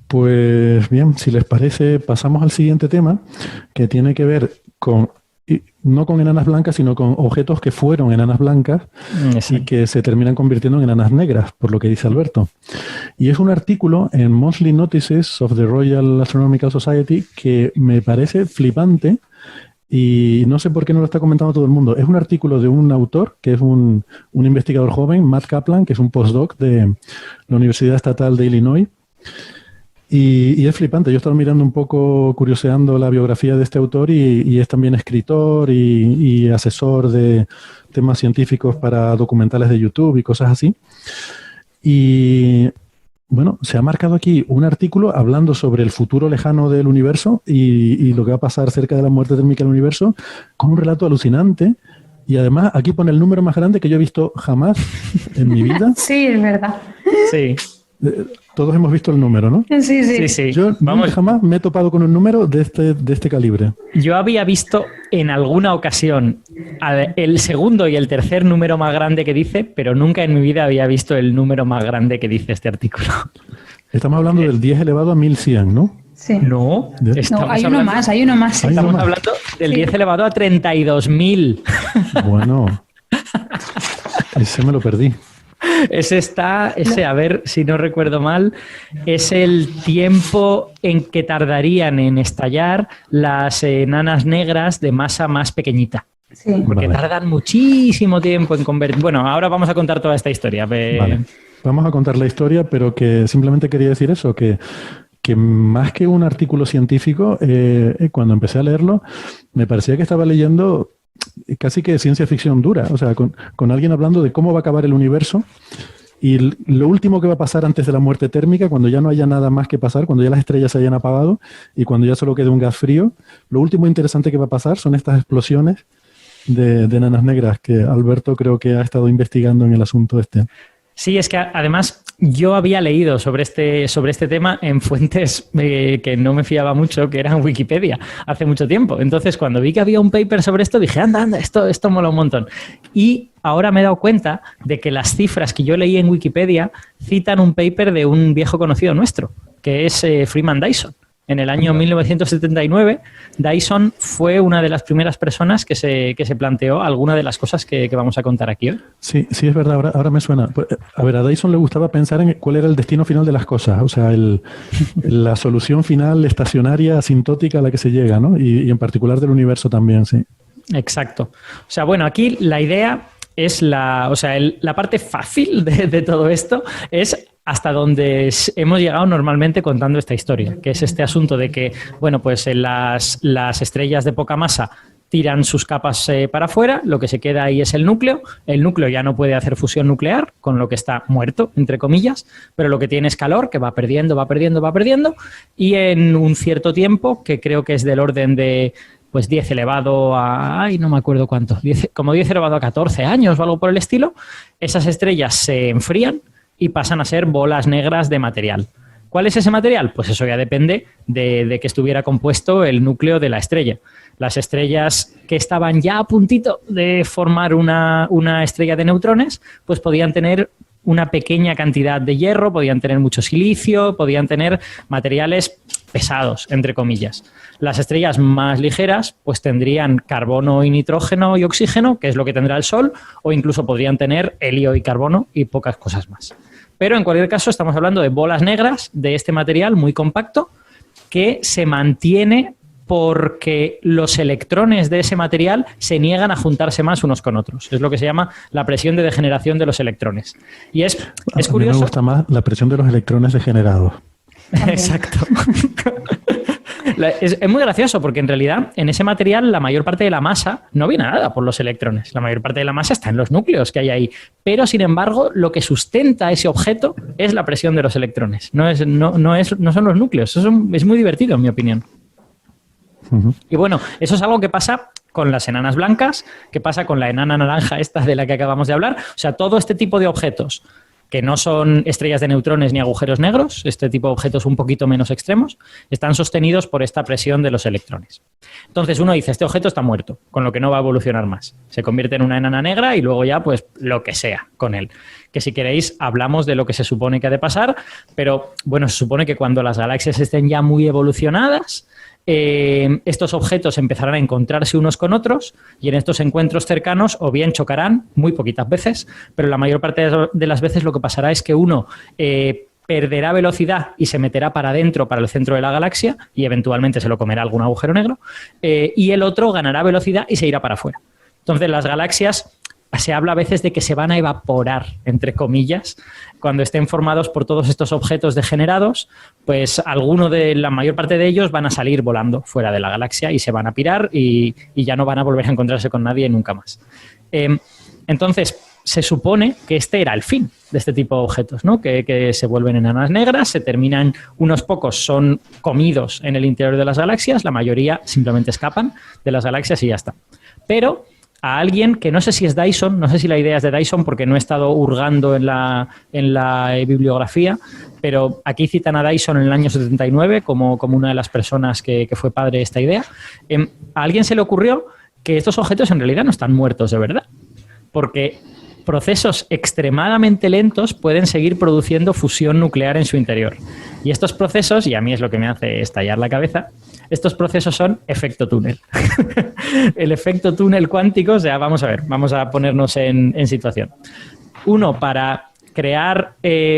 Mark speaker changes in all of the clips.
Speaker 1: Pues bien, si les parece, pasamos al siguiente tema, que tiene que ver con, no con enanas blancas, sino con objetos que fueron enanas blancas y que se terminan convirtiendo en enanas negras, por lo que dice Alberto. Y es un artículo en Monthly Notices of the Royal Astronomical Society que me parece flipante y no sé por qué no lo está comentando todo el mundo. Es un artículo de un autor, que es un investigador joven, Matt Kaplan, que es un postdoc de la Universidad Estatal de Illinois. Y es flipante. Yo he estado mirando un poco, curioseando la biografía de este autor y es también escritor y asesor de temas científicos para documentales de YouTube y cosas así. Y bueno, se ha marcado aquí un artículo hablando sobre el futuro lejano del universo y lo que va a pasar cerca de la muerte térmica del universo, con un relato alucinante. Y además aquí pone el número más grande que yo he visto jamás en mi vida.
Speaker 2: Sí, es verdad.
Speaker 3: Sí.
Speaker 1: Todos hemos visto el número, ¿no?
Speaker 2: Sí.
Speaker 1: Yo nunca jamás me he topado con un número de este calibre.
Speaker 3: Yo había visto en alguna ocasión el segundo y el tercer número más grande que dice, pero nunca en mi vida había visto el número más grande que dice este artículo.
Speaker 1: Estamos hablando del 10 elevado a 1100, ¿no?
Speaker 2: Sí.
Speaker 3: No,
Speaker 2: hay uno más.
Speaker 3: Estamos hablando del 10 elevado a 32.000.
Speaker 1: Bueno, ese me lo perdí.
Speaker 3: Ese, a ver si no recuerdo mal, es el tiempo en que tardarían en estallar las enanas negras de masa más pequeñita.
Speaker 2: Sí.
Speaker 3: Porque tardan muchísimo tiempo en convertir. Bueno, ahora vamos a contar toda esta historia.
Speaker 1: Vale. Vamos a contar la historia, pero que simplemente quería decir eso, que más que un artículo científico, cuando empecé a leerlo, me parecía que estaba leyendo casi que ciencia ficción dura, o sea, con alguien hablando de cómo va a acabar el universo y lo último que va a pasar antes de la muerte térmica, cuando ya no haya nada más que pasar, cuando ya las estrellas se hayan apagado y cuando ya solo quede un gas frío, lo último interesante que va a pasar son estas explosiones de enanas negras que Alberto creo que ha estado investigando en el asunto este.
Speaker 3: Sí, es que además yo había leído sobre este tema en fuentes que no me fiaba mucho, que eran Wikipedia, hace mucho tiempo. Entonces, cuando vi que había un paper sobre esto, dije, anda, esto mola un montón. Y ahora me he dado cuenta de que las cifras que yo leí en Wikipedia citan un paper de un viejo conocido nuestro, que es Freeman Dyson. En el año 1979, Dyson fue una de las primeras personas que se planteó alguna de las cosas que vamos a contar aquí hoy.
Speaker 1: Sí, es verdad, ahora me suena. A ver, a Dyson le gustaba pensar en cuál era el destino final de las cosas, o sea, la solución final estacionaria, asintótica a la que se llega, ¿no? Y en particular del universo también, sí.
Speaker 3: Exacto. O sea, bueno, aquí la idea es la parte fácil de todo esto es hasta donde hemos llegado normalmente contando esta historia, que es este asunto de que, bueno, pues las estrellas de poca masa tiran sus capas para afuera, lo que se queda ahí es el núcleo ya no puede hacer fusión nuclear, con lo que está muerto, entre comillas, pero lo que tiene es calor, que va perdiendo, y en un cierto tiempo, que creo que es del orden de pues 10 elevado a, no me acuerdo cuánto, como 10 elevado a 14 años o algo por el estilo, esas estrellas se enfrían y pasan a ser bolas negras de material. ¿Cuál es ese material? Pues eso ya depende de que estuviera compuesto el núcleo de la estrella. Las estrellas que estaban ya a puntito de formar una estrella de neutrones, pues podían tener una pequeña cantidad de hierro, podían tener mucho silicio, podían tener materiales pesados, entre comillas. Las estrellas más ligeras pues tendrían carbono y nitrógeno y oxígeno, que es lo que tendrá el Sol, o incluso podrían tener helio y carbono y pocas cosas más. Pero en cualquier caso estamos hablando de bolas negras de este material muy compacto que se mantiene porque los electrones de ese material se niegan a juntarse más unos con otros. Es lo que se llama la presión de degeneración de los electrones. Y es curioso.
Speaker 1: A mí me gusta más la presión de los electrones degenerados.
Speaker 3: Exacto. Es muy gracioso porque en realidad en ese material la mayor parte de la masa no viene nada por los electrones. La mayor parte de la masa está en los núcleos que hay ahí. Pero sin embargo lo que sustenta ese objeto es la presión de los electrones. No son los núcleos. Eso es muy divertido en mi opinión. Uh-huh. Y bueno, eso es algo que pasa con las enanas blancas, que pasa con la enana naranja esta de la que acabamos de hablar. O sea, todo este tipo de objetos que no son estrellas de neutrones ni agujeros negros, este tipo de objetos un poquito menos extremos, están sostenidos por esta presión de los electrones. Entonces uno dice, este objeto está muerto, con lo que no va a evolucionar más. Se convierte en una enana negra y luego ya, pues, lo que sea con él. que si queréis hablamos de lo que se supone que ha de pasar, pero bueno, se supone que cuando las galaxias estén ya muy evolucionadas, estos objetos empezarán a encontrarse unos con otros y en estos encuentros cercanos o bien chocarán muy poquitas veces, pero la mayor parte de las veces lo que pasará es que uno perderá velocidad y se meterá para adentro, para el centro de la galaxia y eventualmente se lo comerá algún agujero negro, y el otro ganará velocidad y se irá para afuera. Entonces las galaxias... Se habla a veces de que se van a evaporar, entre comillas, cuando estén formados por todos estos objetos degenerados, pues la mayor parte de ellos van a salir volando fuera de la galaxia y se van a pirar y ya no van a volver a encontrarse con nadie nunca más. Entonces, se supone que este era el fin de este tipo de objetos, ¿no? Que se vuelven enanas negras, se terminan, unos pocos son comidos en el interior de las galaxias, la mayoría simplemente escapan de las galaxias y ya está. Pero a alguien que no sé si es Dyson, no sé si la idea es de Dyson porque no he estado hurgando en la bibliografía, pero aquí citan a Dyson en el año 79 como una de las personas que fue padre de esta idea. A alguien se le ocurrió que estos objetos en realidad no están muertos de verdad, porque procesos extremadamente lentos pueden seguir produciendo fusión nuclear en su interior. Y estos procesos, y a mí es lo que me hace estallar la cabeza, estos procesos son efecto túnel. El efecto túnel cuántico, o sea, vamos a ver, vamos a ponernos en situación. Uno, para crear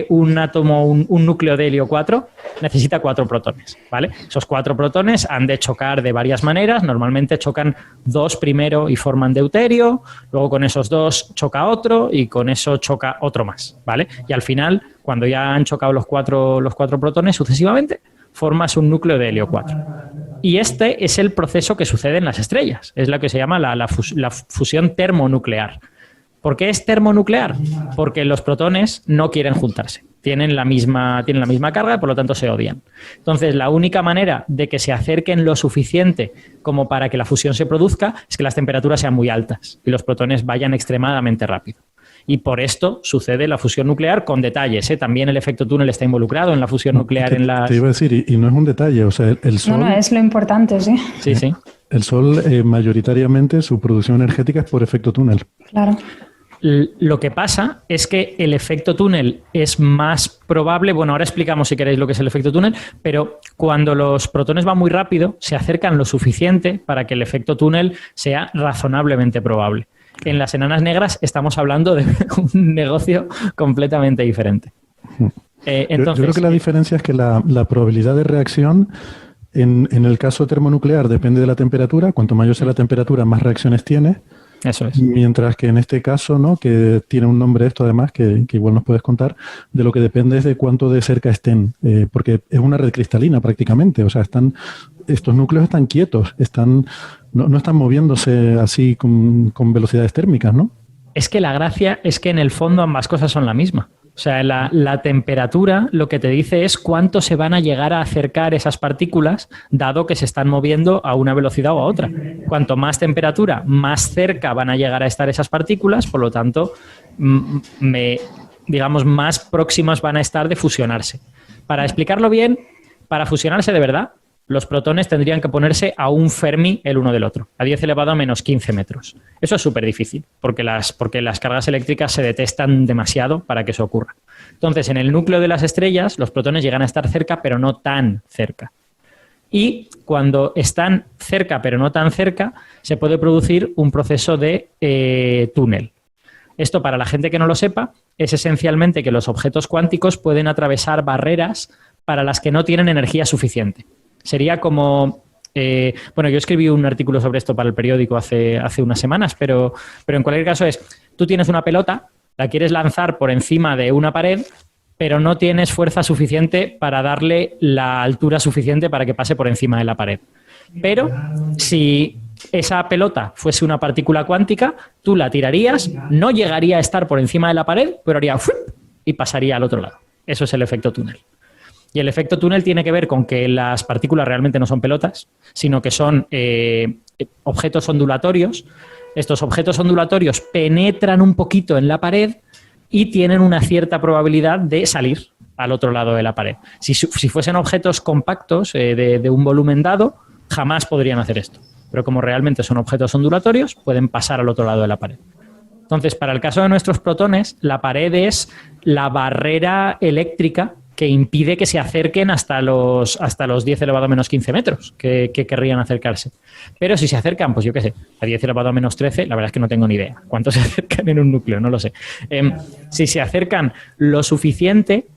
Speaker 3: un átomo, un núcleo de helio 4, necesita 4 protones, ¿vale? Esos 4 protones han de chocar de varias maneras. Normalmente chocan 2 primero y forman deuterio, luego con esos 2 choca otro y con eso choca otro más, ¿vale? Y al final, cuando ya han chocado los cuatro protones sucesivamente, formas un núcleo de helio 4. Y este es el proceso que sucede en las estrellas. Es lo que se llama la fusión termonuclear. ¿Por qué es termonuclear? Porque los protones no quieren juntarse. Tienen la misma carga y por lo tanto se odian. Entonces, la única manera de que se acerquen lo suficiente como para que la fusión se produzca es que las temperaturas sean muy altas y los protones vayan extremadamente rápido. Y por esto sucede la fusión nuclear con detalles, ¿eh? También el efecto túnel está involucrado en la fusión nuclear en las...
Speaker 1: Te iba a decir, y no es un detalle, o sea, el Sol...
Speaker 2: No, es lo importante, sí.
Speaker 3: Sí, sí.
Speaker 1: El Sol, mayoritariamente, su producción energética es por efecto túnel.
Speaker 2: Claro.
Speaker 3: Lo que pasa es que el efecto túnel es más probable, bueno, ahora explicamos si queréis lo que es el efecto túnel, pero cuando los protones van muy rápido, se acercan lo suficiente para que el efecto túnel sea razonablemente probable. En las enanas negras estamos hablando de un negocio completamente diferente.
Speaker 1: Entonces, yo creo que la diferencia es que la probabilidad de reacción en el caso termonuclear depende de la temperatura. Cuanto mayor sea la temperatura, más reacciones tiene.
Speaker 3: Eso es.
Speaker 1: Mientras que en este caso, ¿no? Que tiene un nombre esto además, que igual nos puedes contar, de lo que depende es de cuánto de cerca estén, porque es una red cristalina prácticamente, o sea, estos núcleos están quietos, no están moviéndose así con velocidades térmicas, ¿no?
Speaker 3: Es que la gracia es que en el fondo ambas cosas son la misma. O sea, la temperatura lo que te dice es cuánto se van a llegar a acercar esas partículas, dado que se están moviendo a una velocidad o a otra. Cuanto más temperatura, más cerca van a llegar a estar esas partículas, por lo tanto, digamos, más próximas van a estar de fusionarse. Para explicarlo bien, para fusionarse de verdad, los protones tendrían que ponerse a un Fermi el uno del otro, a 10 elevado a menos 15 metros. Eso es súper difícil, porque las cargas eléctricas se detestan demasiado para que eso ocurra. Entonces, en el núcleo de las estrellas, los protones llegan a estar cerca, pero no tan cerca. Y cuando están cerca, pero no tan cerca, se puede producir un proceso de túnel. Esto, para la gente que no lo sepa, es esencialmente que los objetos cuánticos pueden atravesar barreras para las que no tienen energía suficiente. Sería como... yo escribí un artículo sobre esto para el periódico hace unas semanas, pero en cualquier caso tú tienes una pelota, la quieres lanzar por encima de una pared, pero no tienes fuerza suficiente para darle la altura suficiente para que pase por encima de la pared. Pero si esa pelota fuese una partícula cuántica, tú la tirarías, no llegaría a estar por encima de la pared, pero haría ¡fup! Y pasaría al otro lado. Eso es el efecto túnel. Y el efecto túnel tiene que ver con que las partículas realmente no son pelotas, sino que son objetos ondulatorios. Estos objetos ondulatorios penetran un poquito en la pared y tienen una cierta probabilidad de salir al otro lado de la pared. Si fuesen objetos compactos de un volumen dado, jamás podrían hacer esto. Pero como realmente son objetos ondulatorios, pueden pasar al otro lado de la pared. Entonces, para el caso de nuestros protones, la pared es la barrera eléctrica que impide que se acerquen hasta los 10 elevado a menos 15 metros que querrían acercarse. Pero si se acercan, pues yo qué sé, a 10 elevado a menos 13, la verdad es que no tengo ni idea cuánto se acercan en un núcleo, no lo sé. Si se acercan lo suficiente,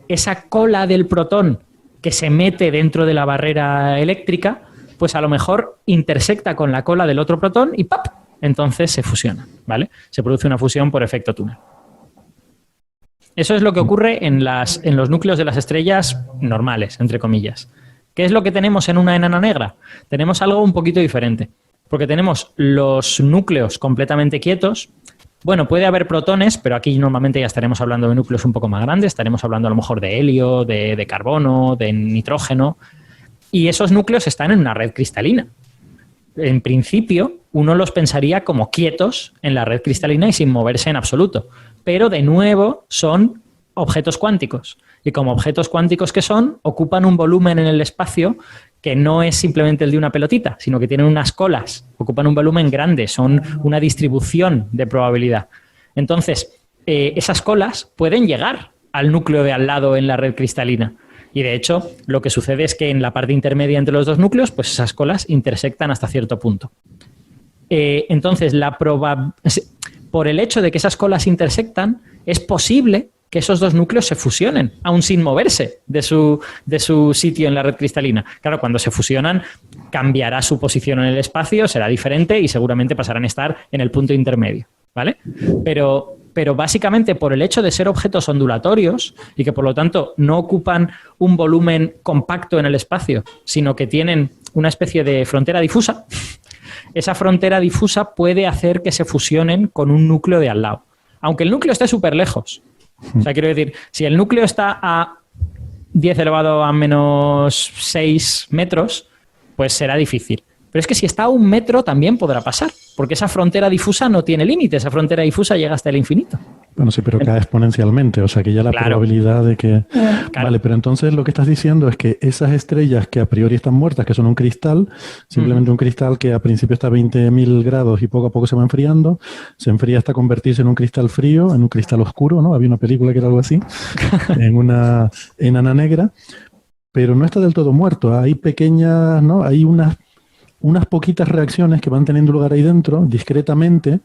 Speaker 3: esa cola del protón que se mete dentro de la barrera eléctrica, pues a lo mejor intersecta con la cola del otro protón y ¡pap! Entonces se fusiona, ¿vale? Se produce una fusión por efecto túnel. Eso es lo que ocurre en los núcleos de las estrellas normales, entre comillas. ¿Qué es lo que tenemos en una enana negra? Tenemos algo un poquito diferente, porque tenemos los núcleos completamente quietos. Bueno, puede haber protones, pero aquí normalmente ya estaremos hablando de núcleos un poco más grandes. Estaremos hablando a lo mejor de helio, de carbono, de nitrógeno. Y esos núcleos están en una red cristalina. En principio, uno los pensaría como quietos en la red cristalina y sin moverse en absoluto. Pero, de nuevo, son objetos cuánticos. Y como objetos cuánticos que son, ocupan un volumen en el espacio que no es simplemente el de una pelotita, sino que tienen unas colas, ocupan un volumen grande, son una distribución de probabilidad. Entonces, esas colas pueden llegar al núcleo de al lado en la red cristalina. Y, de hecho, lo que sucede es que en la parte intermedia entre los dos núcleos, pues esas colas intersectan hasta cierto punto. Entonces, por el hecho de que esas colas intersectan, es posible que esos dos núcleos se fusionen, aún sin moverse de su sitio en la red cristalina. Claro, cuando se fusionan, cambiará su posición en el espacio, será diferente y seguramente pasarán a estar en el punto intermedio, ¿vale? Pero básicamente por el hecho de ser objetos ondulatorios y que por lo tanto no ocupan un volumen compacto en el espacio, sino que tienen una especie de frontera difusa, esa frontera difusa puede hacer que se fusionen con un núcleo de al lado. Aunque el núcleo esté súper lejos. O sea, quiero decir, si el núcleo está a 10 elevado a menos 6 metros, pues será difícil. Pero es que si está a 1 metro también podrá pasar, porque esa frontera difusa no tiene límite, esa frontera difusa llega hasta el infinito.
Speaker 1: Bueno, sí, pero cae exponencialmente, o sea que ya la probabilidad de que...
Speaker 3: Claro.
Speaker 1: Vale, pero entonces lo que estás diciendo es que esas estrellas que a priori están muertas, que son un cristal, simplemente un cristal que a principio está a 20.000 grados y poco a poco se va enfriando, se enfría hasta convertirse en un cristal frío, en un cristal oscuro, ¿no? Había una película que era algo así, en una enana negra, pero no está del todo muerto, hay pequeñas, ¿no? Hay unas poquitas reacciones que van teniendo lugar ahí dentro, discretamente,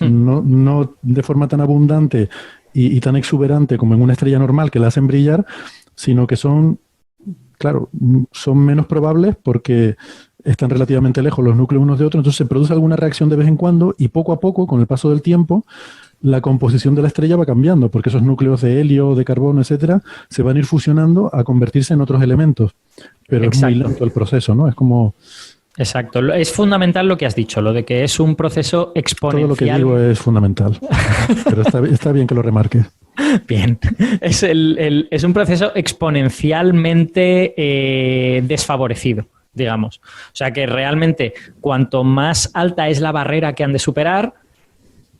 Speaker 1: no de forma tan abundante y tan exuberante como en una estrella normal que la hacen brillar, sino que son menos probables porque están relativamente lejos los núcleos unos de otros, entonces se produce alguna reacción de vez en cuando y poco a poco, con el paso del tiempo, la composición de la estrella va cambiando, porque esos núcleos de helio, de carbono, etcétera, se van a ir fusionando a convertirse en otros elementos. Pero es muy lento el proceso, ¿no? Es como...
Speaker 3: Exacto. Es fundamental lo que has dicho, lo de que es un proceso exponencial.
Speaker 1: Todo lo que digo es fundamental, pero está bien que lo remarques.
Speaker 3: Bien. Es un proceso exponencialmente desfavorecido, digamos. O sea que realmente cuanto más alta es la barrera que han de superar,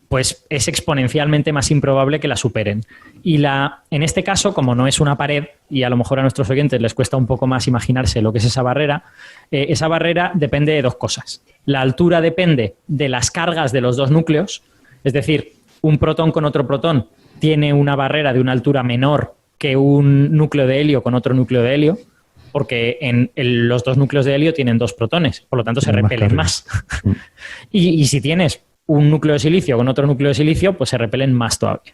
Speaker 3: pues es exponencialmente más improbable que la superen. Y en este caso, como no es una pared, y a lo mejor a nuestros oyentes les cuesta un poco más imaginarse lo que es esa barrera depende de dos cosas. La altura depende de las cargas de los dos núcleos, es decir, un protón con otro protón tiene una barrera de una altura menor que un núcleo de helio con otro núcleo de helio, porque los dos núcleos de helio tienen dos protones, por lo tanto se repelen más. Y si tienes un núcleo de silicio con otro núcleo de silicio, pues se repelen más todavía.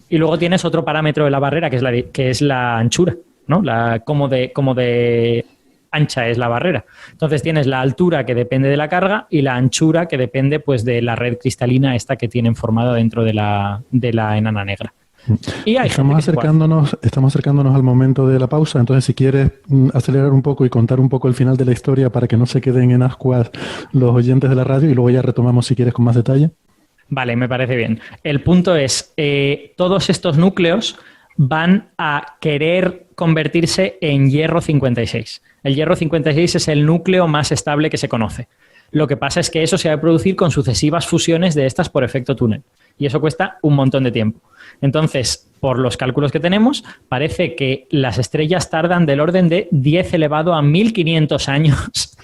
Speaker 3: Y luego tienes otro parámetro de la barrera, que es la anchura, ¿no? Cómo de ancha es la barrera. Entonces tienes la altura que depende de la carga y la anchura que depende, pues, de la red cristalina esta que tienen formada dentro de la enana negra. Y
Speaker 1: estamos acercándonos al momento de la pausa, entonces si quieres acelerar un poco y contar un poco el final de la historia para que no se queden en ascuas los oyentes de la radio y luego ya retomamos si quieres con más detalle.
Speaker 3: Vale, me parece bien. El punto es, todos estos núcleos van a querer convertirse en hierro 56. El hierro 56 es el núcleo más estable que se conoce. Lo que pasa es que eso se va a producir con sucesivas fusiones de estas por efecto túnel. Y eso cuesta un montón de tiempo. Entonces, por los cálculos que tenemos, parece que las estrellas tardan del orden de 10 elevado a 1500 años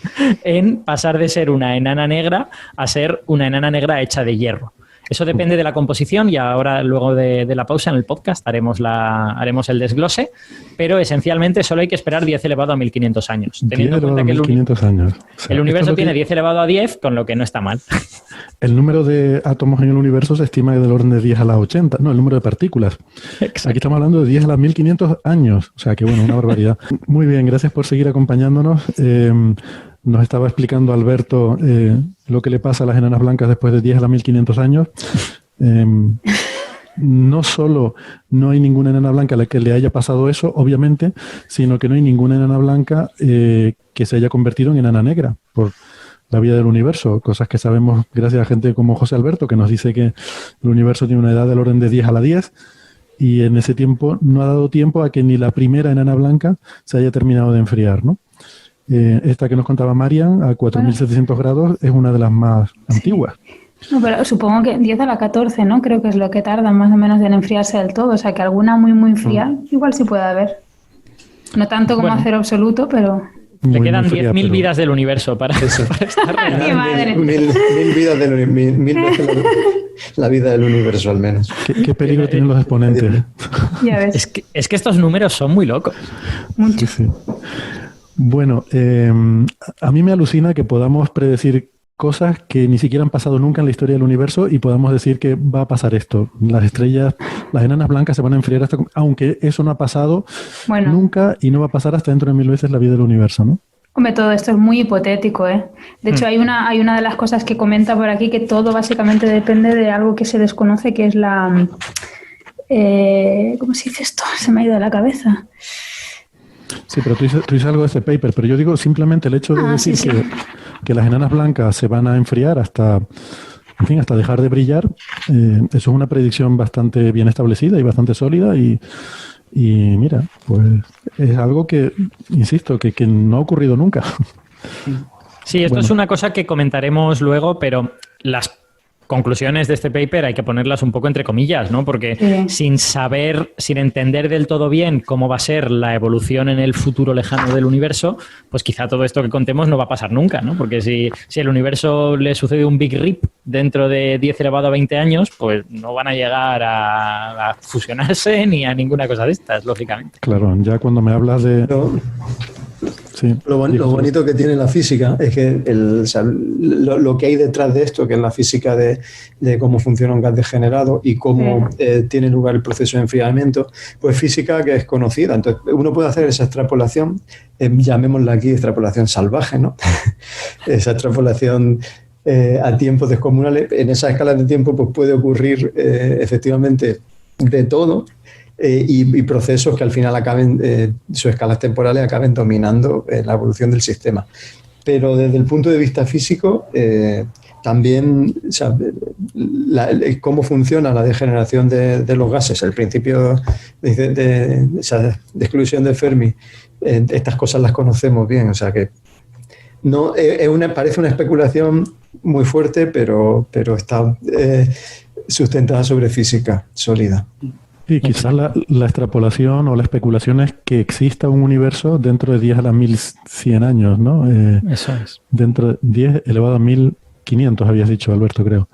Speaker 3: en pasar de ser una enana negra a ser una enana negra hecha de hierro. Eso depende de la composición y ahora, luego de la pausa en el podcast, haremos el desglose, pero esencialmente solo hay que esperar 10 elevado a 1500 años. Teniendo en cuenta que el universo tiene 10 elevado a 10, con lo que no está mal.
Speaker 1: El número de átomos en el universo se estima del orden de 10 a la 80, no, el número de partículas. Exacto. Aquí estamos hablando de 10 a las 1500 años, o sea que bueno, una barbaridad. Muy bien, gracias por seguir acompañándonos. Nos estaba explicando Alberto lo que le pasa a las enanas blancas después de 10 a las 1500 años. No solo no hay ninguna enana blanca a la que le haya pasado eso, obviamente, sino que no hay ninguna enana blanca que se haya convertido en enana negra por la vida del universo, cosas que sabemos gracias a gente como José Alberto, que nos dice que el universo tiene una edad del orden de 10 a la 10, y en ese tiempo no ha dado tiempo a que ni la primera enana blanca se haya terminado de enfriar, ¿no? Esta que nos contaba Marian, a 4.700 grados, es una de las más antiguas.
Speaker 2: No, pero supongo que 10 a la 14, ¿no? Creo que es lo que tarda más o menos en enfriarse del todo. O sea, que alguna muy, muy fría igual sí puede haber. No tanto como cero absoluto, pero...
Speaker 3: Le quedan 10.000 vidas del universo para estar
Speaker 4: mil vidas del universo, mil veces la vida del universo, al menos.
Speaker 1: ¿Qué peligro tienen los exponentes?
Speaker 2: Ya ves.
Speaker 3: Es que estos números son muy locos.
Speaker 2: Mucho.
Speaker 1: Sí. Bueno, a mí me alucina que podamos predecir cosas que ni siquiera han pasado nunca en la historia del universo y podamos decir que va a pasar esto. Las estrellas, las enanas blancas se van a enfriar hasta... Aunque eso no ha pasado nunca y no va a pasar hasta dentro de 1000 veces la vida del universo, ¿no?
Speaker 2: Hombre, todo esto es muy hipotético, ¿eh? De hecho, hay una de las cosas que comenta por aquí que todo básicamente depende de algo que se desconoce, que es la... ¿cómo se dice esto? Se me ha ido de la cabeza.
Speaker 1: Sí, pero tú dices algo de ese paper, pero yo digo simplemente el hecho de decir que las enanas blancas se van a enfriar hasta dejar de brillar, eso es una predicción bastante bien establecida y bastante sólida y mira, pues es algo que, insisto, que no ha ocurrido nunca.
Speaker 3: Sí, esto es una cosa que comentaremos luego, pero las conclusiones de este paper hay que ponerlas un poco entre comillas, ¿no? Porque sin entender del todo bien cómo va a ser la evolución en el futuro lejano del universo, pues quizá todo esto que contemos no va a pasar nunca, ¿no? Porque si el universo le sucede un Big Rip dentro de 10 elevado a 20 años, pues no van a llegar a fusionarse ni a ninguna cosa de estas, lógicamente.
Speaker 1: Claro, ya cuando me hablas de... Sí,
Speaker 4: lo bonito que tiene la física es que lo que hay detrás de esto, que es la física de cómo funciona un gas degenerado y cómo tiene lugar el proceso de enfriamiento, pues física que es conocida. Entonces, uno puede hacer esa extrapolación, llamémosla aquí extrapolación salvaje, ¿no? Esa extrapolación a tiempos descomunales. En esa escala de tiempo pues puede ocurrir efectivamente de todo. Y procesos que al final acaben, sus escalas temporales acaben dominando la evolución del sistema. Pero desde el punto de vista físico, también cómo funciona la degeneración de los gases, el principio de exclusión de Fermi, estas cosas las conocemos bien, o sea que no parece una especulación muy fuerte, pero está sustentada sobre física sólida.
Speaker 1: Y quizás la extrapolación o la especulación es que exista un universo dentro de 10 a las 1100 años, ¿no?
Speaker 3: Eso es.
Speaker 1: Dentro de 10 elevado a 1500, habías dicho, Alberto, creo.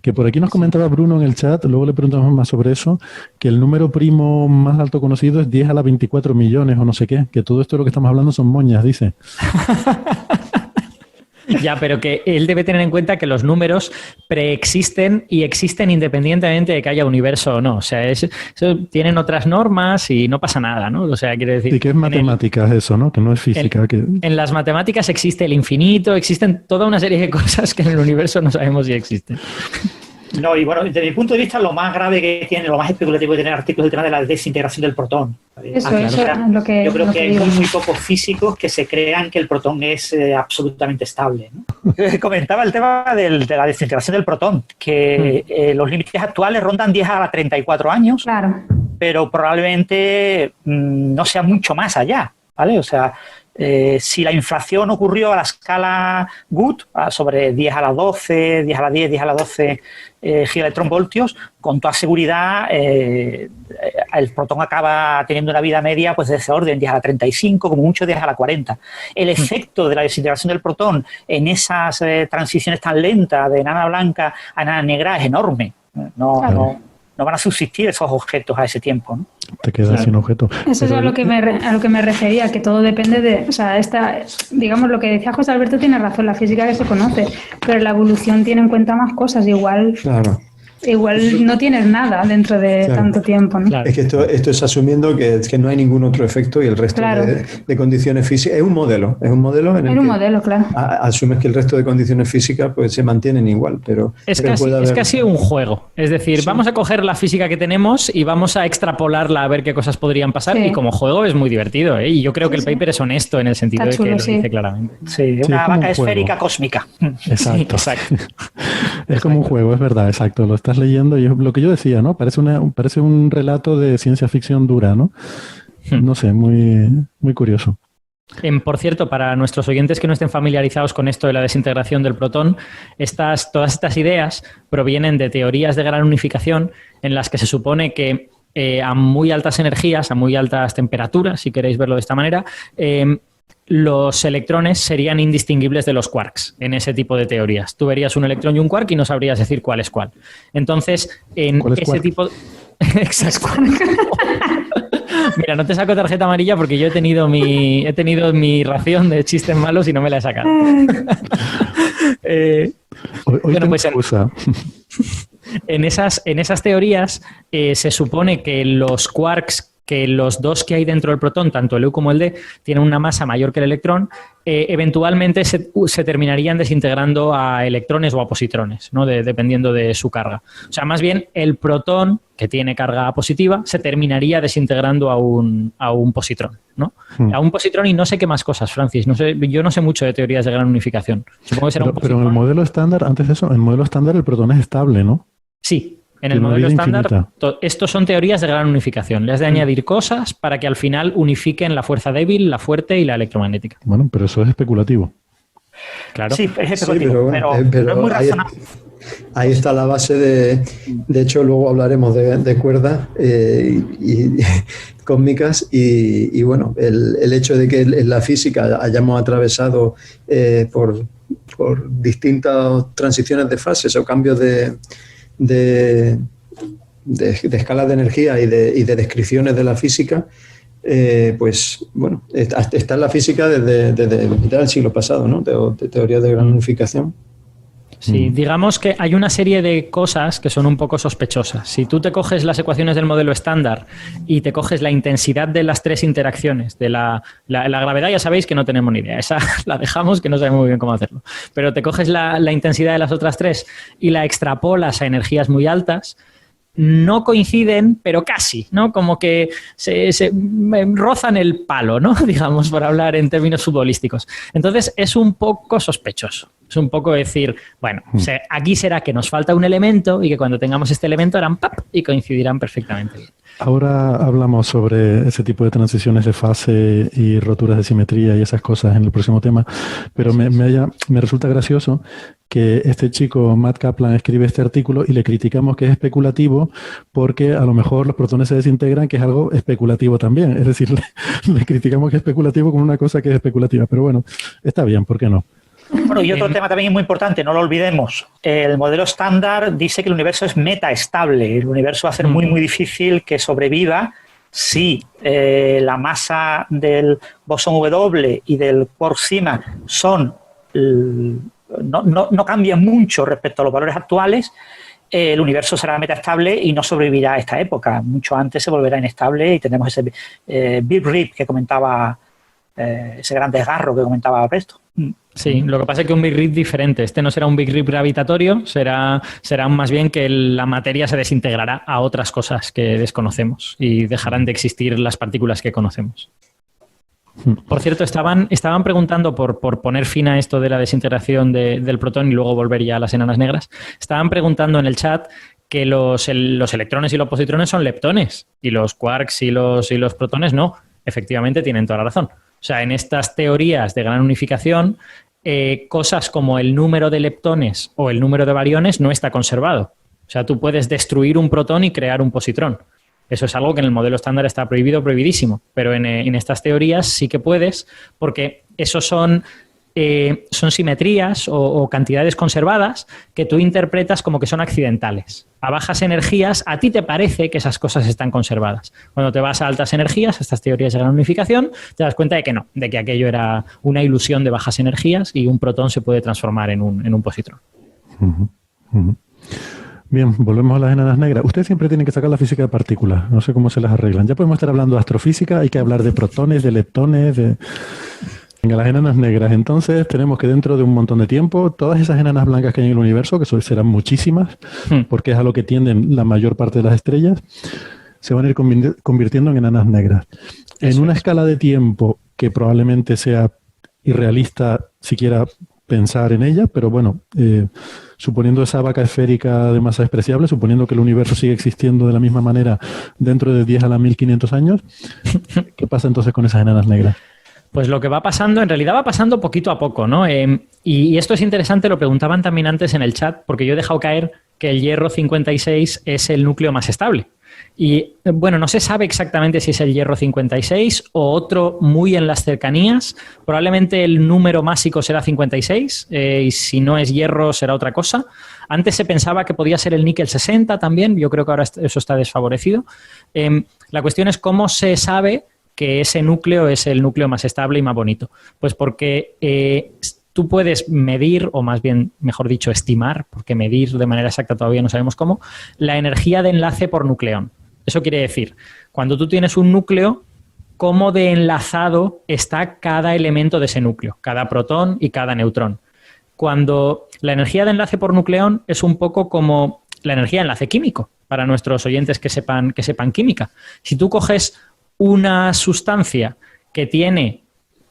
Speaker 1: Que por aquí nos comentaba Bruno en el chat, luego le preguntamos más sobre eso, que el número primo más alto conocido es 10 a las 24 millones o no sé qué, que todo esto de lo que estamos hablando son moñas, dice.
Speaker 3: Ya, pero que él debe tener en cuenta que los números preexisten y existen independientemente de que haya universo o no. O sea, eso tienen otras normas y no pasa nada, ¿no? O sea, quiere decir...
Speaker 1: Y que es matemáticas eso, ¿no? Que no es física.
Speaker 3: En las matemáticas existe el infinito, existen toda una serie de cosas que en el universo no sabemos si existen.
Speaker 5: No, y bueno, desde mi punto de vista, lo más grave que tiene, lo más especulativo que tiene el artículo es el tema de la desintegración del protón.
Speaker 2: Eso es lo que...
Speaker 5: Yo creo que hay muy pocos físicos que se crean que el protón es absolutamente estable, ¿no? Comentaba el tema de la desintegración del protón, que los límites actuales rondan 10 a la 34 años,
Speaker 2: claro,
Speaker 5: pero probablemente no sea mucho más allá, ¿vale? O sea... si la inflación ocurrió a la escala Good, sobre 10 a la 12, 10 a la 10, 10 a la 12 gigaelectronvoltios, con toda seguridad el protón acaba teniendo una vida media pues de ese orden, 10 a la 35, como mucho 10 a la 40. El efecto de la desintegración del protón en esas transiciones tan lentas de enana blanca a enana negra es enorme. No van a subsistir esos objetos a ese tiempo, ¿no?
Speaker 1: Te quedas sin objeto.
Speaker 2: Eso es a lo que me refería, que todo depende de... O sea, digamos, lo que decía José Alberto tiene razón, la física que se conoce, pero la evolución tiene en cuenta más cosas. Igual no tienes nada dentro de tanto tiempo, ¿no?
Speaker 4: Claro. Es que esto es asumiendo que no hay ningún otro efecto y el resto de condiciones físicas... Es un modelo en el
Speaker 2: claro.
Speaker 4: Asumes que el resto de condiciones físicas pues se mantienen igual, pero...
Speaker 3: Es casi un juego. Es decir, vamos a coger la física que tenemos y vamos a extrapolarla a ver qué cosas podrían pasar, y como juego es muy divertido, ¿eh? Y yo creo que el paper es honesto en el sentido de que lo dice claramente.
Speaker 5: Sí, una vaca esférica cósmica.
Speaker 1: Exacto. Es como un juego, es verdad, exacto. Lo estás leyendo y es lo que yo decía, ¿no? Parece un relato de ciencia ficción dura, ¿no? No sé, muy, muy curioso.
Speaker 3: Por cierto, para nuestros oyentes que no estén familiarizados con esto de la desintegración del protón, todas estas ideas provienen de teorías de gran unificación en las que se supone que a muy altas energías, a muy altas temperaturas, si queréis verlo de esta manera, los electrones serían indistinguibles de los quarks en ese tipo de teorías. Tú verías un electrón y un quark y no sabrías decir cuál es cuál. Entonces, en ese tipo... Exacto. Mira, no te saco tarjeta amarilla porque yo he tenido mi ración de chistes malos y no me la he sacado.
Speaker 1: Hoy pues
Speaker 3: en esas teorías se supone que los quarks, que los dos que hay dentro del protón, tanto el U como el D, tienen una masa mayor que el electrón, eventualmente se terminarían desintegrando a electrones o a positrones, ¿no? Dependiendo de su carga. O sea, más bien el protón, que tiene carga positiva, se terminaría desintegrando a un positrón, ¿no? A un positrón y no sé qué más cosas, Francis. Yo no sé mucho de teorías de gran unificación. Supongo que será
Speaker 1: pero en el modelo estándar, antes de eso, en el modelo estándar el protón es estable, ¿no?
Speaker 3: Sí. En el modelo estándar, estos son teorías de gran unificación. Le has de añadir cosas para que al final unifiquen la fuerza débil, la fuerte y la electromagnética.
Speaker 1: Bueno, pero eso es especulativo.
Speaker 3: Claro.
Speaker 5: Sí, es especulativo, pero es muy razonable.
Speaker 4: Ahí está la base de hecho, luego hablaremos de cuerdas cósmicas y bueno, el hecho de que en la física hayamos atravesado por distintas transiciones de fases o cambios de escalas de energía y de descripciones de la física, pues bueno, está en la física desde mitad del siglo pasado, ¿no? De teoría de gran unificación.
Speaker 3: Sí, digamos que hay una serie de cosas que son un poco sospechosas. Si tú te coges las ecuaciones del modelo estándar y te coges la intensidad de las tres interacciones, de la gravedad ya sabéis que no tenemos ni idea, esa la dejamos que no sabemos muy bien cómo hacerlo, pero te coges la intensidad de las otras tres y la extrapolas a energías muy altas, no coinciden, pero casi, ¿no? Como que se rozan el palo, ¿no? Digamos, por hablar en términos futbolísticos. Entonces, es un poco sospechoso. Es un poco decir, bueno, aquí será que nos falta un elemento y que cuando tengamos este elemento harán ¡pap! Y coincidirán perfectamente bien.
Speaker 1: Ahora hablamos sobre ese tipo de transiciones de fase y roturas de simetría y esas cosas en el próximo tema, pero me resulta gracioso que este chico, Matt Kaplan, escribe este artículo y le criticamos que es especulativo porque a lo mejor los protones se desintegran, que es algo especulativo también. Es decir, le criticamos que es especulativo con una cosa que es especulativa. Pero bueno, está bien, ¿por qué no?
Speaker 5: Bueno, y otro tema también muy importante, no lo olvidemos. El modelo estándar dice que el universo es metaestable. El universo va a ser muy, muy difícil que sobreviva si la masa del bosón W y del quark sigma no cambian mucho respecto a los valores actuales. El universo será metaestable y no sobrevivirá a esta época. Mucho antes se volverá inestable y tendremos ese Big Rip que comentaba, ese gran desgarro que comentaba Presto.
Speaker 3: Sí, lo que pasa es que un Big Rip diferente. Este no será un Big Rip gravitatorio, será más bien que la materia se desintegrará a otras cosas que desconocemos y dejarán de existir las partículas que conocemos. Por cierto, estaban preguntando por poner fin a esto de la desintegración del protón y luego volver ya a las enanas negras. Estaban preguntando en el chat que los electrones y los positrones son leptones y los quarks y los protones no. Efectivamente, tienen toda la razón. O sea, en estas teorías de gran unificación, cosas como el número de leptones o el número de bariones no está conservado. O sea, tú puedes destruir un protón y crear un positrón. Eso es algo que en el modelo estándar está prohibidísimo. Pero en estas teorías sí que puedes, porque esos son son simetrías o cantidades conservadas que tú interpretas como que son accidentales. A bajas energías, a ti te parece que esas cosas están conservadas. Cuando te vas a altas energías, estas teorías de gran unificación, te das cuenta de que no, de que aquello era una ilusión de bajas energías y un protón se puede transformar en un positrón.
Speaker 1: Bien, volvemos a las enanas negras. Ustedes siempre tienen que sacar la física de partículas. No sé cómo se las arreglan. Ya podemos estar hablando de astrofísica, hay que hablar de protones, de leptones, de... Venga, las enanas negras. Entonces tenemos que dentro de un montón de tiempo, todas esas enanas blancas que hay en el universo, que serán muchísimas, porque es a lo que tienden la mayor parte de las estrellas, se van a ir convirtiendo en enanas negras. En una escala de tiempo que probablemente sea irrealista siquiera pensar en ella, pero bueno, suponiendo esa vaca esférica de masa despreciable, suponiendo que el universo sigue existiendo de la misma manera dentro de 10 a la 1500 años, ¿qué pasa entonces con esas enanas negras?
Speaker 3: Pues lo que va pasando, en realidad va pasando poquito a poco, ¿no? Y esto es interesante, lo preguntaban también antes en el chat, porque yo he dejado caer que el hierro 56 es el núcleo más estable. Y bueno, no se sabe exactamente si es el hierro 56 o otro muy en las cercanías. Probablemente el número másico será 56 y si no es hierro será otra cosa. Antes se pensaba que podía ser el níquel 60 también. Yo creo que ahora eso está desfavorecido. La cuestión es cómo se sabe que ese núcleo es el núcleo más estable y más bonito. Pues porque tú puedes medir, o más bien, mejor dicho, estimar, porque medir de manera exacta todavía no sabemos cómo, la energía de enlace por nucleón. Eso quiere decir, cuando tú tienes un núcleo, cómo de enlazado está cada elemento de ese núcleo, cada protón y cada neutrón. Cuando la energía de enlace por nucleón es un poco como la energía de enlace químico, para nuestros oyentes que sepan química. Si tú coges una sustancia que tiene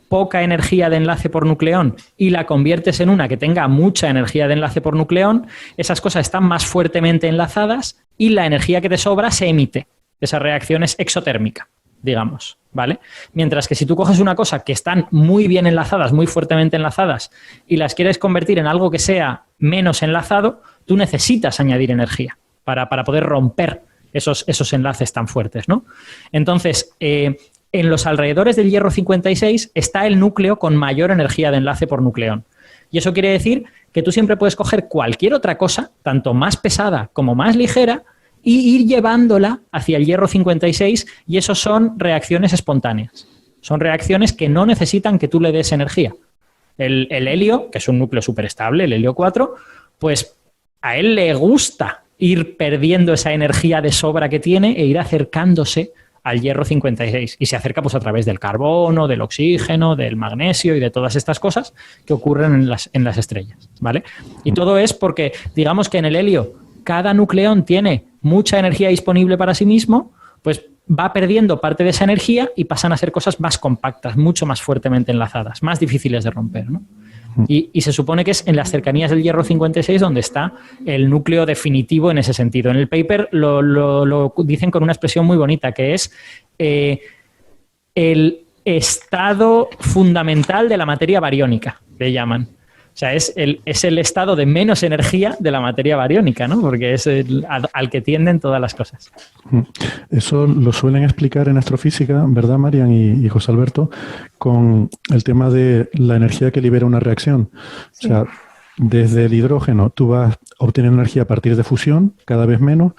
Speaker 3: poca energía de enlace por nucleón y la conviertes en una que tenga mucha energía de enlace por nucleón, esas cosas están más fuertemente enlazadas y la energía que te sobra se emite. Esa reacción es exotérmica, digamos, ¿vale? Mientras que si tú coges una cosa que están muy bien enlazadas, muy fuertemente enlazadas, y las quieres convertir en algo que sea menos enlazado, tú necesitas añadir energía para poder romper esos enlaces tan fuertes, ¿no? Entonces, en los alrededores del hierro 56 está el núcleo con mayor energía de enlace por nucleón. Y eso quiere decir que tú siempre puedes coger cualquier otra cosa, tanto más pesada como más ligera, y ir llevándola hacia el hierro 56, y eso son reacciones espontáneas. Son reacciones que no necesitan que tú le des energía. El helio, que es un núcleo superestable, el helio 4, pues a él le gusta ir perdiendo esa energía de sobra que tiene e ir acercándose al hierro 56. Y se acerca pues a través del carbono, del oxígeno, del magnesio y de todas estas cosas que ocurren en las estrellas, ¿vale? Y todo es porque, digamos que en el helio cada nucleón tiene mucha energía disponible para sí mismo, pues va perdiendo parte de esa energía y pasan a ser cosas más compactas, mucho más fuertemente enlazadas, más difíciles de romper, ¿no? Y se supone que es en las cercanías del hierro 56 donde está el núcleo definitivo en ese sentido. En el paper lo dicen con una expresión muy bonita, que es el estado fundamental de la materia bariónica, le llaman. O sea, es el estado de menos energía de la materia bariónica, ¿no? Porque es al que tienden todas las cosas.
Speaker 1: Eso lo suelen explicar en astrofísica, ¿verdad, Marian y José Alberto? Con el tema de la energía que libera una reacción. Sí. O sea, desde el hidrógeno tú vas obteniendo energía a partir de fusión, cada vez menos,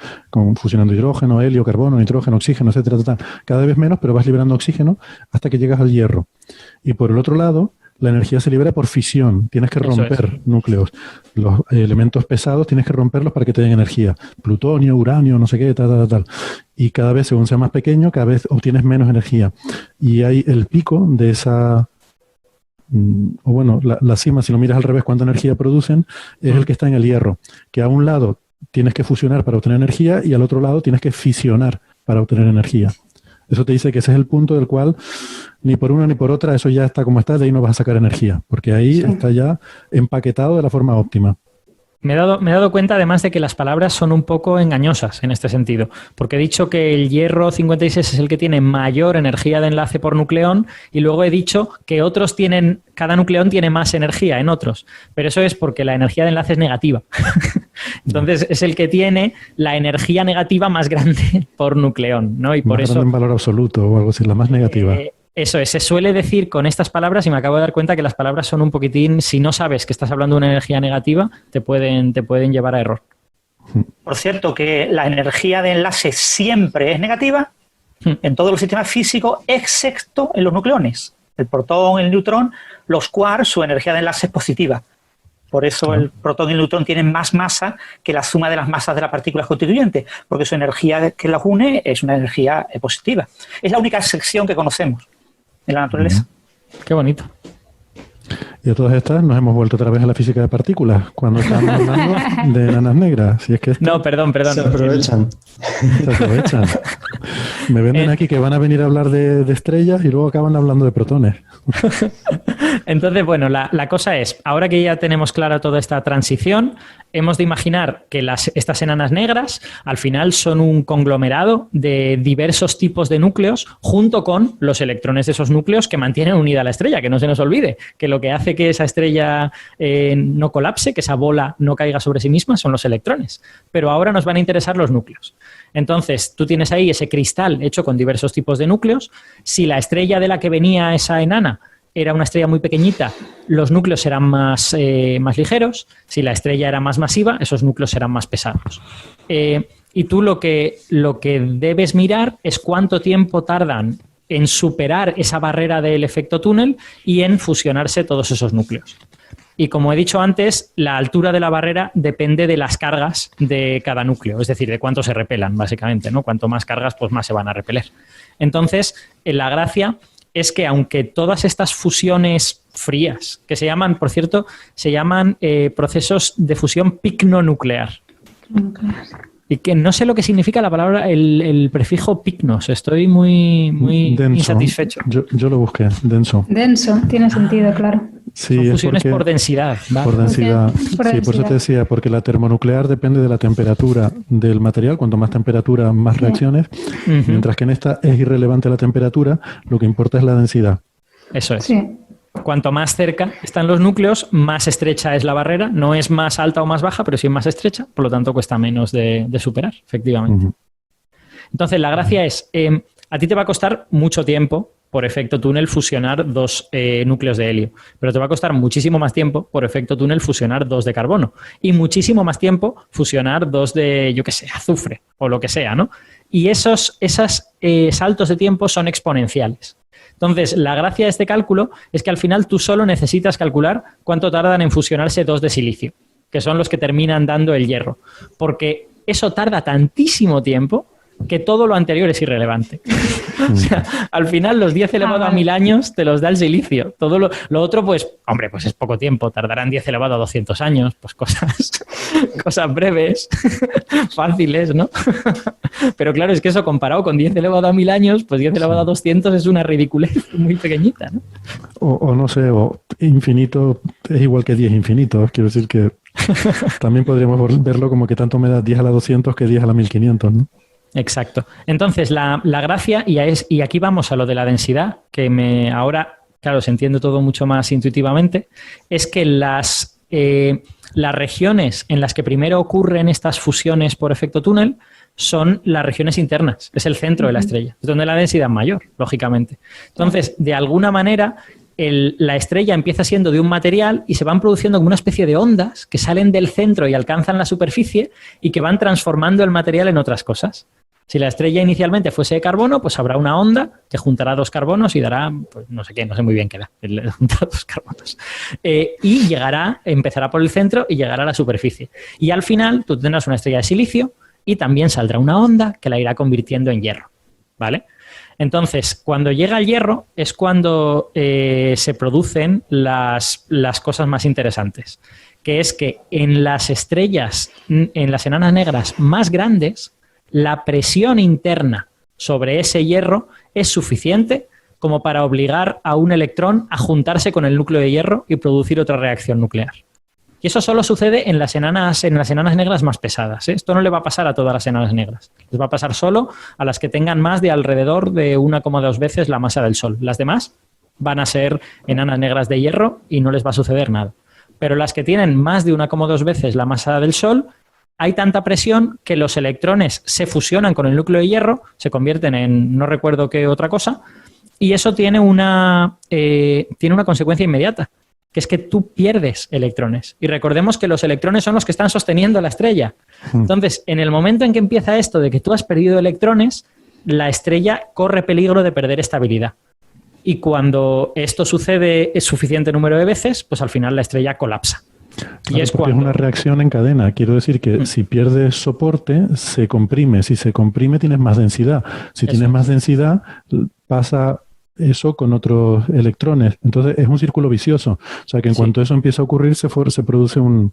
Speaker 1: fusionando hidrógeno, helio, carbono, nitrógeno, oxígeno, etcétera, cada vez menos, pero vas liberando oxígeno hasta que llegas al hierro. Y por el otro lado, la energía se libera por fisión. Tienes que romper núcleos. Los elementos pesados tienes que romperlos para que te den energía. Plutonio, uranio, no sé qué, tal. Y cada vez, según sea más pequeño, cada vez obtienes menos energía. Y hay el pico de esa... O bueno, la cima, si lo miras al revés, cuánta energía producen, es el que está en el hierro. Que a un lado tienes que fusionar para obtener energía y al otro lado tienes que fisionar para obtener energía. Eso te dice que ese es el punto del cual ni por una ni por otra, eso ya está como está, de ahí no vas a sacar energía, porque ahí está ya empaquetado de la forma óptima.
Speaker 3: Me he dado cuenta además de que las palabras son un poco engañosas en este sentido, porque he dicho que el hierro 56 es el que tiene mayor energía de enlace por nucleón y luego he dicho que cada nucleón tiene más energía en otros, pero eso es porque la energía de enlace es negativa. Entonces es el que tiene la energía negativa más grande por nucleón, ¿no? Y por eso
Speaker 1: en valor absoluto o algo así, la más negativa.
Speaker 3: Eso es, se suele decir con estas palabras y me acabo de dar cuenta que las palabras son un poquitín, si no sabes que estás hablando de una energía negativa, te pueden llevar a error.
Speaker 5: Por cierto, que la energía de enlace siempre es negativa en todos los sistemas físicos, excepto en los nucleones. El protón, el neutrón, los quarks, su energía de enlace es positiva. Por eso el protón y el neutrón tienen más masa que la suma de las masas de las partículas constituyentes, porque su energía que las une es una energía positiva. Es la única excepción que conocemos en la naturaleza.
Speaker 3: Qué bonito.
Speaker 1: Y a todas estas nos hemos vuelto otra vez a la física de partículas, cuando estamos hablando de enanas negras. Si es que
Speaker 3: no, perdón.
Speaker 4: Se aprovechan.
Speaker 1: Se aprovechan. Me venden aquí que van a venir a hablar de estrellas y luego acaban hablando de protones.
Speaker 3: Entonces, bueno, la cosa es, ahora que ya tenemos clara toda esta transición, hemos de imaginar que estas enanas negras al final son un conglomerado de diversos tipos de núcleos junto con los electrones de esos núcleos que mantienen unida la estrella, que no se nos olvide, que lo que hace que esa estrella no colapse, que esa bola no caiga sobre sí misma, son los electrones. Pero ahora nos van a interesar los núcleos. Entonces, tú tienes ahí ese cristal hecho con diversos tipos de núcleos. Si la estrella de la que venía esa enana era una estrella muy pequeñita, los núcleos serán más ligeros. Si la estrella era más masiva, esos núcleos serán más pesados. Y tú lo que debes mirar es cuánto tiempo tardan en superar esa barrera del efecto túnel y en fusionarse todos esos núcleos. Y como he dicho antes, la altura de la barrera depende de las cargas de cada núcleo, es decir, de cuánto se repelan, básicamente, ¿no? Cuanto más cargas, pues más se van a repeler. Entonces, la gracia es que aunque todas estas fusiones frías, que se llaman, por cierto, procesos de fusión picnonuclear. Y que no sé lo que significa la palabra, el prefijo picnos. Estoy muy
Speaker 1: denso.
Speaker 3: insatisfecho.
Speaker 1: Yo lo busqué, denso.
Speaker 2: Denso, tiene sentido, claro.
Speaker 1: Sí,
Speaker 3: son fusiones por densidad. ¿Vale?
Speaker 1: Por densidad.
Speaker 2: Por
Speaker 1: sí,
Speaker 2: densidad.
Speaker 1: por eso te decía, porque la termonuclear depende de la temperatura del material. Cuanto más temperatura, más reacciones. Mientras que en esta es irrelevante la temperatura, lo que importa es la densidad.
Speaker 3: Eso es.
Speaker 2: Sí.
Speaker 3: Cuanto más cerca están los núcleos, más estrecha es la barrera. No es más alta o más baja, pero sí es más estrecha. Por lo tanto, cuesta menos de superar, efectivamente. Entonces, la gracia es, a ti te va a costar mucho tiempo, por efecto túnel, fusionar dos núcleos de helio. Pero te va a costar muchísimo más tiempo, por efecto túnel, fusionar dos de carbono. Y muchísimo más tiempo fusionar dos de, yo qué sé, azufre o lo que sea, ¿no? Y esos saltos de tiempo son exponenciales. Entonces, la gracia de este cálculo es que al final tú solo necesitas calcular cuánto tardan en fusionarse dos de silicio, que son los que terminan dando el hierro. Porque eso tarda tantísimo tiempo que todo lo anterior es irrelevante. O sea, al final los 10 elevado a 1000 años te los da el silicio. Todo lo otro, pues, hombre, pues es poco tiempo. Tardarán 10 elevado a 200 años. Pues cosas breves, fáciles, ¿no? Pero claro, es que eso comparado con 10 elevado a 1000 años, pues 10 elevado a 200 es una ridiculez muy pequeñita, ¿no?
Speaker 1: O no sé, o infinito es igual que 10 infinitos. Quiero decir que también podríamos verlo como que tanto me da 10 a la 200 que 10 a la 1500, ¿no?
Speaker 3: Exacto. Entonces, la gracia, y aquí vamos a lo de la densidad, que ahora, claro, se entiende todo mucho más intuitivamente, es que las regiones en las que primero ocurren estas fusiones por efecto túnel son las regiones internas, es el centro de la estrella, es donde la densidad es mayor, lógicamente. Entonces, de alguna manera, la estrella empieza siendo de un material y se van produciendo como una especie de ondas que salen del centro y alcanzan la superficie y que van transformando el material en otras cosas. Si la estrella inicialmente fuese de carbono, pues habrá una onda que juntará dos carbonos y dará, pues no sé qué, no sé muy bien qué da, juntar dos carbonos. Y empezará por el centro y llegará a la superficie. Y al final tú tendrás una estrella de silicio y también saldrá una onda que la irá convirtiendo en hierro, ¿vale? Entonces, cuando llega el hierro es cuando se producen las cosas más interesantes, que es que en las estrellas, en las enanas negras más grandes, la presión interna sobre ese hierro es suficiente como para obligar a un electrón a juntarse con el núcleo de hierro y producir otra reacción nuclear. Y eso solo sucede en las enanas negras más pesadas, ¿eh? Esto no le va a pasar a todas las enanas negras. Les va a pasar solo a las que tengan más de alrededor de 1,2 veces la masa del Sol. Las demás van a ser enanas negras de hierro y no les va a suceder nada. Pero las que tienen más de 1,2 veces la masa del Sol, hay tanta presión que los electrones se fusionan con el núcleo de hierro, se convierten en no recuerdo qué otra cosa, Y eso tiene una consecuencia inmediata, que es que tú pierdes electrones. Y recordemos que los electrones son los que están sosteniendo la estrella. Entonces, en el momento en que empieza esto de que tú has perdido electrones, la estrella corre peligro de perder estabilidad. Y cuando esto sucede el suficiente número de veces, pues al final la estrella colapsa.
Speaker 1: Claro,
Speaker 3: y es
Speaker 1: porque es una reacción en cadena. Quiero decir que si pierdes soporte, se comprime. Si se comprime, tienes más densidad. Si tienes más densidad, pasa eso con otros electrones. Entonces es un círculo vicioso. O sea que en cuanto eso empieza a ocurrir, se produce un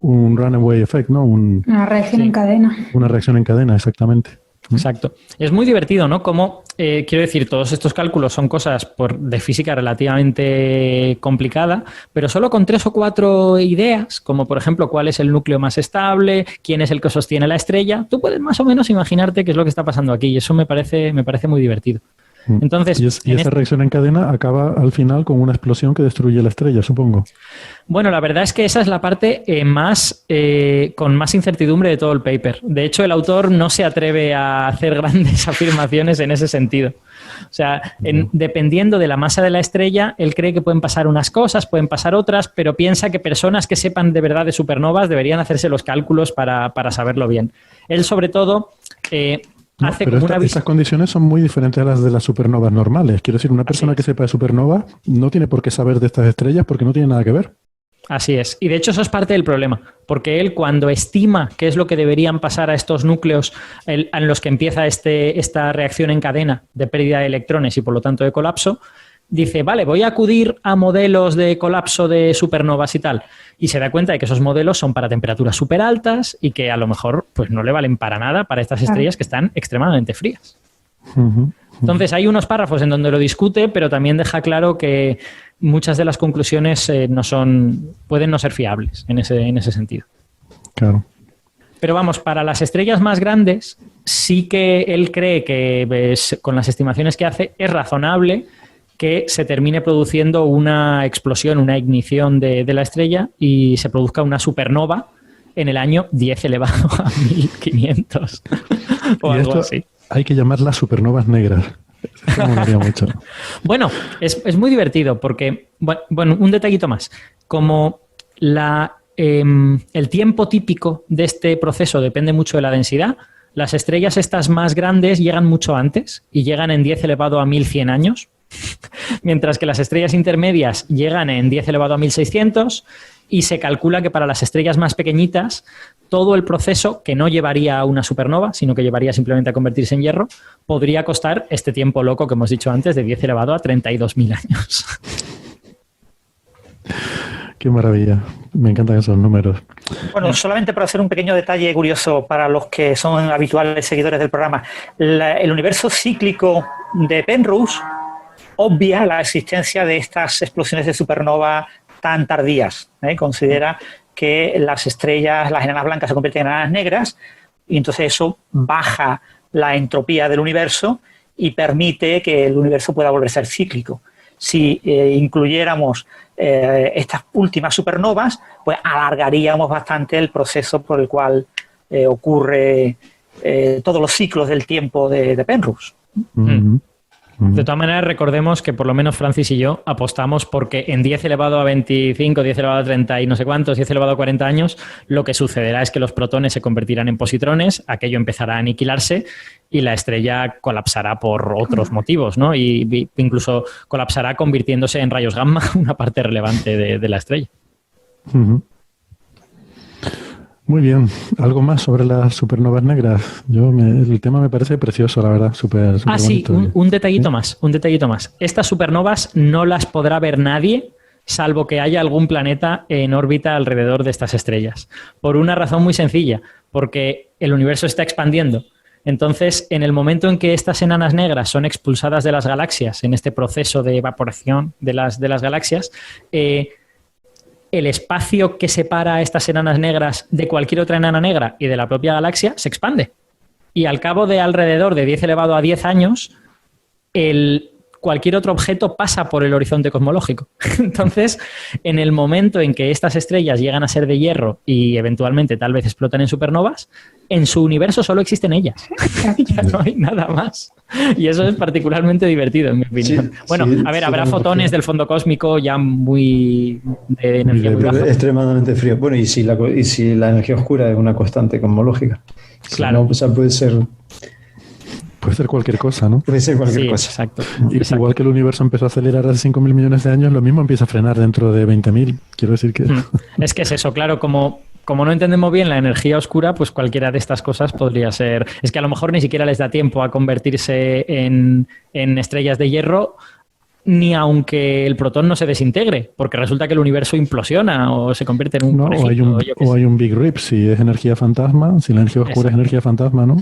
Speaker 1: runaway effect, ¿no?
Speaker 2: Una reacción en cadena.
Speaker 1: Una reacción en cadena, exactamente.
Speaker 3: Exacto. Es muy divertido, ¿no? Como, quiero decir, todos estos cálculos son cosas de física relativamente complicada, pero solo con 3 o 4 ideas, como por ejemplo cuál es el núcleo más estable, quién es el que sostiene la estrella, tú puedes más o menos imaginarte qué es lo que está pasando aquí, y eso me parece muy divertido. Entonces,
Speaker 1: y esa reacción en cadena acaba al final con una explosión que destruye la estrella, supongo.
Speaker 3: Bueno, la verdad es que esa es la parte con más incertidumbre de todo el paper. De hecho, el autor no se atreve a hacer grandes afirmaciones en ese sentido. O sea, dependiendo de la masa de la estrella, él cree que pueden pasar unas cosas, pueden pasar otras, pero piensa que personas que sepan de verdad de supernovas deberían hacerse los cálculos para saberlo bien. Él, sobre todo...
Speaker 1: pero estas condiciones son muy diferentes a las de las supernovas normales. Quiero decir, una persona que sepa de supernovas no tiene por qué saber de estas estrellas porque no tiene nada que ver.
Speaker 3: Así es. Y de hecho eso es parte del problema, porque él cuando estima qué es lo que deberían pasar a estos núcleos en los que empieza esta reacción en cadena de pérdida de electrones y por lo tanto de colapso, dice, vale, voy a acudir a modelos de colapso de supernovas y tal. Y se da cuenta de que esos modelos son para temperaturas súper altas y que a lo mejor pues no le valen para nada para estas estrellas que están extremadamente frías. Entonces hay unos párrafos en donde lo discute, pero también deja claro que muchas de las conclusiones pueden no ser fiables en ese sentido.
Speaker 1: Claro.
Speaker 3: Pero vamos, para las estrellas más grandes sí que él cree que con las estimaciones que hace es razonable que se termine produciendo una explosión, una ignición de la estrella y se produzca una supernova en el año 10 elevado a 1500 o algo así.
Speaker 1: Hay que llamarlas supernovas negras. Eso me molaría mucho.
Speaker 3: Bueno, es muy divertido porque, bueno, un detallito más. Como el tiempo típico de este proceso depende mucho de la densidad, las estrellas estas más grandes llegan mucho antes y llegan en 10 elevado a 1100 años. Mientras que las estrellas intermedias llegan en 10 elevado a 1600 y se calcula que para las estrellas más pequeñitas todo el proceso, que no llevaría a una supernova, sino que llevaría simplemente a convertirse en hierro, podría costar este tiempo loco que hemos dicho antes de 10 elevado a 32.000 años.
Speaker 1: Qué maravilla. Me encantan esos números.
Speaker 5: Bueno, solamente para hacer un pequeño detalle curioso para los que son habituales seguidores del programa. El universo cíclico de Penrose obvia la existencia de estas explosiones de supernova tan tardías. Considera que las estrellas, las enanas blancas se convierten en enanas negras y entonces eso baja la entropía del universo y permite que el universo pueda volver a ser cíclico. Si incluyéramos estas últimas supernovas, pues alargaríamos bastante el proceso por el cual ocurre todos los ciclos del tiempo de Penrose.
Speaker 3: De todas maneras, recordemos que por lo menos Francis y yo apostamos porque en 10 elevado a 25, 10 elevado a 30 y no sé cuántos, 10 elevado a 40 años, lo que sucederá es que los protones se convertirán en positrones, aquello empezará a aniquilarse y la estrella colapsará por otros motivos, ¿no? Y incluso colapsará convirtiéndose en rayos gamma, una parte relevante de la estrella.
Speaker 1: Muy bien. ¿Algo más sobre las supernovas negras? El tema me parece precioso, la verdad. Súper
Speaker 3: sí,
Speaker 1: bonito.
Speaker 3: Un detallito más. Estas supernovas no las podrá ver nadie, salvo que haya algún planeta en órbita alrededor de estas estrellas. Por una razón muy sencilla, porque el universo está expandiendo. Entonces, en el momento en que estas enanas negras son expulsadas de las galaxias, en este proceso de evaporación de las galaxias, el espacio que separa a estas enanas negras de cualquier otra enana negra y de la propia galaxia se expande. Y al cabo de alrededor de 10 elevado a 10 años, cualquier otro objeto pasa por el horizonte cosmológico. Entonces, en el momento en que estas estrellas llegan a ser de hierro y eventualmente tal vez explotan en supernovas, en su universo solo existen ellas. Ya no hay nada más. Y eso es particularmente divertido, en mi opinión. Sí, bueno, sí, a ver, habrá fotones del fondo cósmico ya muy de energía muy baja.
Speaker 4: Extremadamente frío. Bueno, y si la energía oscura es una constante cosmológica.
Speaker 3: Claro.
Speaker 4: No, o sea, puede ser
Speaker 1: cualquier cosa, ¿no?
Speaker 4: Puede ser cualquier cosa.
Speaker 3: Exacto.
Speaker 1: Igual que el universo empezó a acelerar hace 5.000 millones de años, lo mismo empieza a frenar dentro de 20.000. Quiero decir que...
Speaker 3: Es que es eso, claro, como no entendemos bien la energía oscura, pues cualquiera de estas cosas podría ser... Es que a lo mejor ni siquiera les da tiempo a convertirse en estrellas de hierro, ni aunque el protón no se desintegre, porque resulta que el universo implosiona o se convierte en un conejito,
Speaker 1: o hay un Big Rip, si es energía fantasma, si la energía oscura es energía fantasma, ¿no?